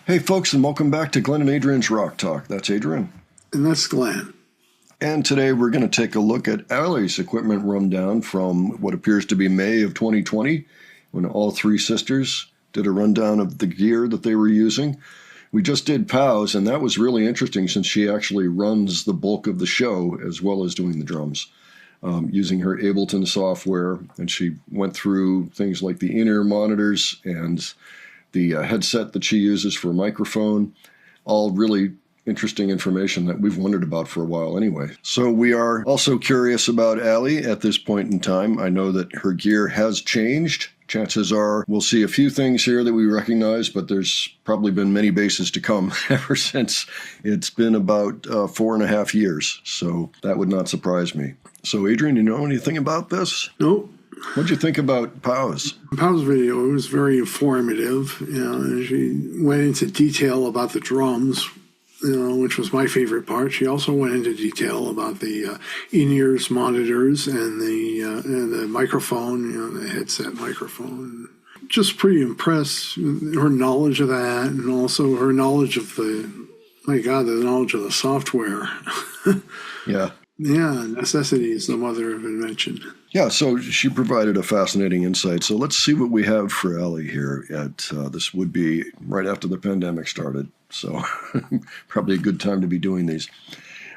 Hey folks, and welcome back to Glenn and Adrian's Rock Talk. That's Adrian. And that's Glenn. And today we're going to take a look at Allie's equipment rundown from what appears to be May of 2020, when all three sisters did a rundown of the gear that they were using. We just did POWs, and that was really interesting since she actually runs the bulk of the show as well as doing the drums. Using her Ableton software, and she went through things like the in-ear monitors and the headset that she uses for a microphone, all really interesting information that we've wondered about for a while anyway. So we are also curious about Allie at this point in time. I know that her gear has changed. Chances are we'll see a few things here that we recognize, but there's probably been many bases to come ever since. It's been about 4.5 years, so that would not surprise me. So Adrian, you know anything about this? Nope. What'd you think about POWs? POW's video was very informative. And she went into detail about the drums, which was my favorite part. She also went into detail about the in-ears monitors and the microphone, the headset microphone. Just pretty impressed with her knowledge of that, and also her knowledge of the knowledge of the software. Yeah. Yeah, necessity is the mother of invention. Yeah, so she provided a fascinating insight. So let's see what we have for Allie here. This would be right after the pandemic started, so probably a good time to be doing these.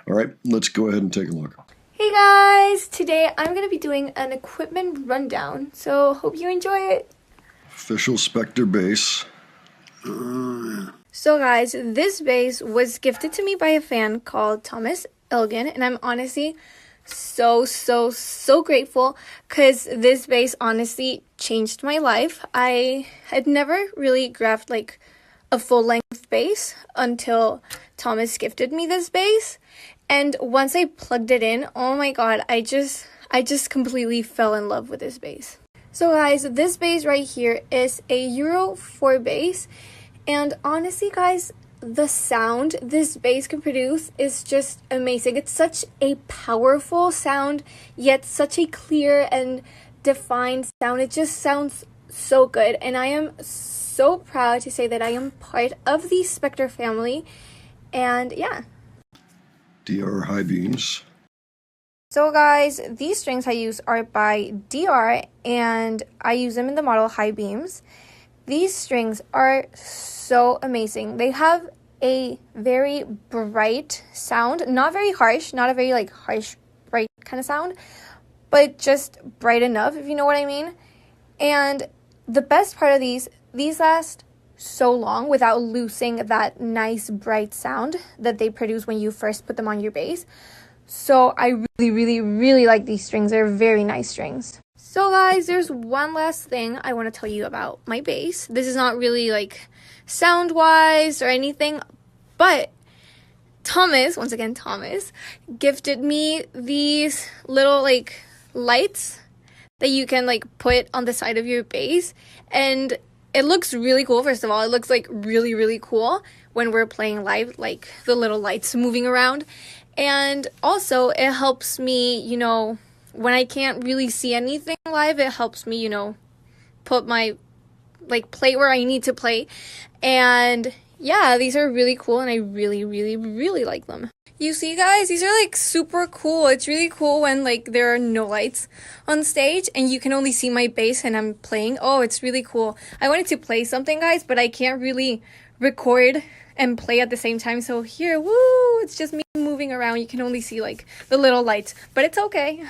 All right, let's go ahead and take a look. Hey guys, today I'm going to be doing an equipment rundown, so hope you enjoy it. Official Spector bass. So guys, this bass was gifted to me by a fan called Thomas Elgin, and I'm honestly so grateful because this bass honestly changed my life. I had never really grabbed like a full-length bass until Thomas gifted me this bass, and once I plugged it in, oh my god, I just completely fell in love with this bass. So guys, this bass right here is a Euro 4 bass, and honestly guys, the sound this bass can produce is just amazing. It's such a powerful sound, yet such a clear and defined sound. It just sounds so good, and I am so proud to say that I am part of the Spector family, and yeah. DR high beams. So guys, these strings I use are by DR, and I use them in the model High Beams. These strings are so amazing. They have a very bright sound, not very harsh, not a very like harsh, bright kind of sound, but just bright enough, if you know what I mean. And the best part of these last so long without losing that nice bright sound that they produce when you first put them on your bass. So I really like these strings. They're very nice strings. So guys, there's one last thing I want to tell you about my bass. This is not really like sound-wise or anything, but Thomas, once again Thomas, gifted me these little like lights that you can like put on the side of your bass, and it looks really cool. First of all, it looks like really cool when we're playing live, like the little lights moving around. And also it helps me, when I can't really see anything live, it helps me, put my, play where I need to play. And yeah, these are really cool, and I really like them. You see, guys, these are, super cool. It's really cool when, there are no lights on stage, and you can only see my bass and I'm playing. Oh, it's really cool. I wanted to play something, guys, but I can't really record and play at the same time. So here, woo, it's just me moving around. You can only see, the little lights, but it's okay.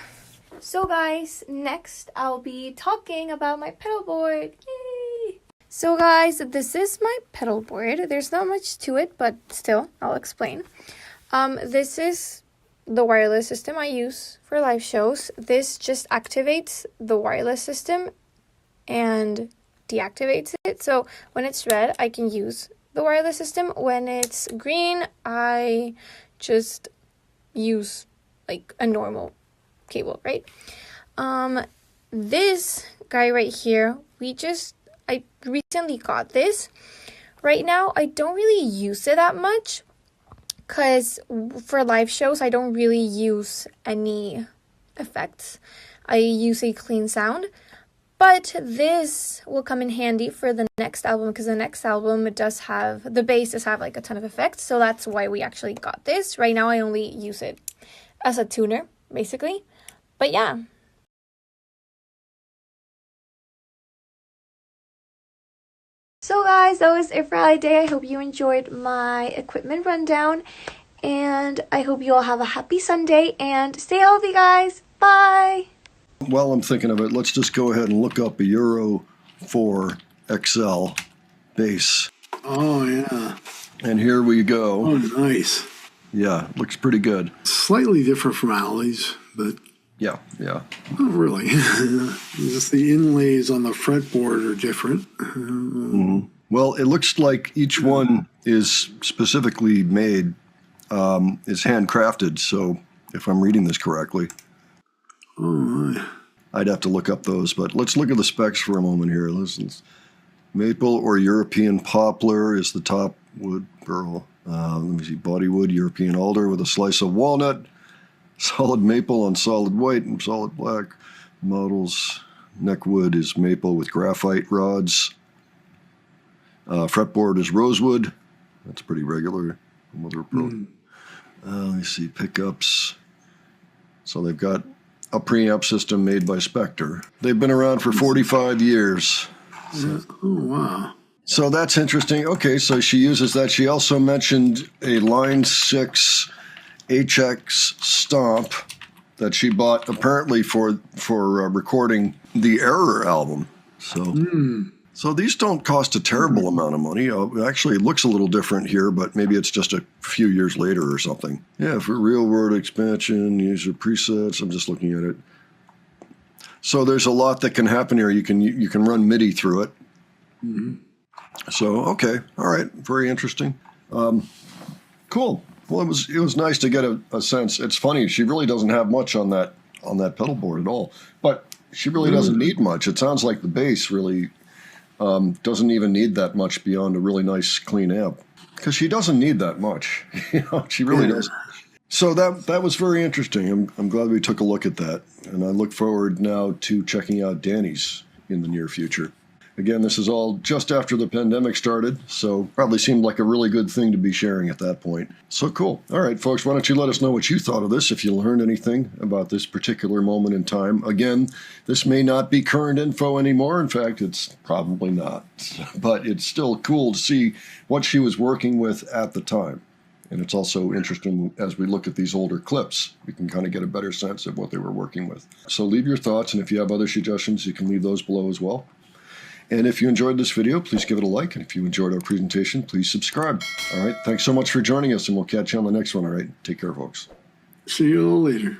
So guys, next I'll be talking about my pedalboard. Yay! So guys, this is my pedalboard. There's not much to it, but still, I'll explain. This is the wireless system I use for live shows. This just activates the wireless system and deactivates it. So when it's red, I can use the wireless system. When it's green, I just use a normal cable, right? This guy right here, I recently got this. Right now, I don't really use it that much because for live shows, I don't really use any effects. I use a clean sound. But this will come in handy for the next album, because the next album does have, the bass does have like a ton of effects. So that's why we actually got this. Right now I only use it as a tuner, basically. But yeah. So guys, that was it for today. I hope you enjoyed my equipment rundown. And I hope you all have a happy Sunday. And stay healthy, guys. Bye. While I'm thinking of it, let's just go ahead and look up a Euro 4 XL bass. Oh, yeah. And here we go. Oh, nice. Yeah, looks pretty good. Slightly different from Ali's, but Yeah. not really. Just the inlays on the fretboard are different. Well, it looks like each one is specifically made, is handcrafted. So if I'm reading this correctly. Oh, my. I'd have to look up those, but let's look at the specs for a moment here. Listen, maple or European poplar is the top wood burl. Let me see, bodywood, European alder with a slice of walnut, solid maple on solid white and solid black. Models, neckwood is maple with graphite rods. Fretboard is rosewood. That's pretty regular. Let me see, pickups. So they've got a preamp system made by Spector. They've been around for 45 years. Oh, wow. So that's interesting. Okay, so she uses that. She also mentioned a Line 6 HX Stomp that she bought apparently for recording the Error album. So these don't cost a terrible amount of money. Actually, it looks a little different here, but maybe it's just a few years later or something. Yeah, for real-world expansion, user presets. I'm just looking at it. So there's a lot that can happen here. You can run MIDI through it. So okay, all right, very interesting. Cool. Well, it was nice to get a sense. It's funny, she really doesn't have much on that pedalboard at all, but she really doesn't need much. It sounds like the bass really doesn't even need that much beyond a really nice clean amp, because she doesn't need that much. She really doesn't. So that was very interesting. I'm glad we took a look at that, and I look forward now to checking out Danny's in the near future. Again, this is all just after the pandemic started, so probably seemed like a really good thing to be sharing at that point. So cool. All right, folks, why don't you let us know what you thought of this, if you learned anything about this particular moment in time. Again, this may not be current info anymore. In fact, it's probably not. But it's still cool to see what she was working with at the time. And it's also interesting as we look at these older clips, we can kind of get a better sense of what they were working with. So leave your thoughts, and if you have other suggestions, you can leave those below as well. And if you enjoyed this video, please give it a like. And if you enjoyed our presentation, please subscribe. All right, thanks so much for joining us, and we'll catch you on the next one. All right, take care, folks. See you all later.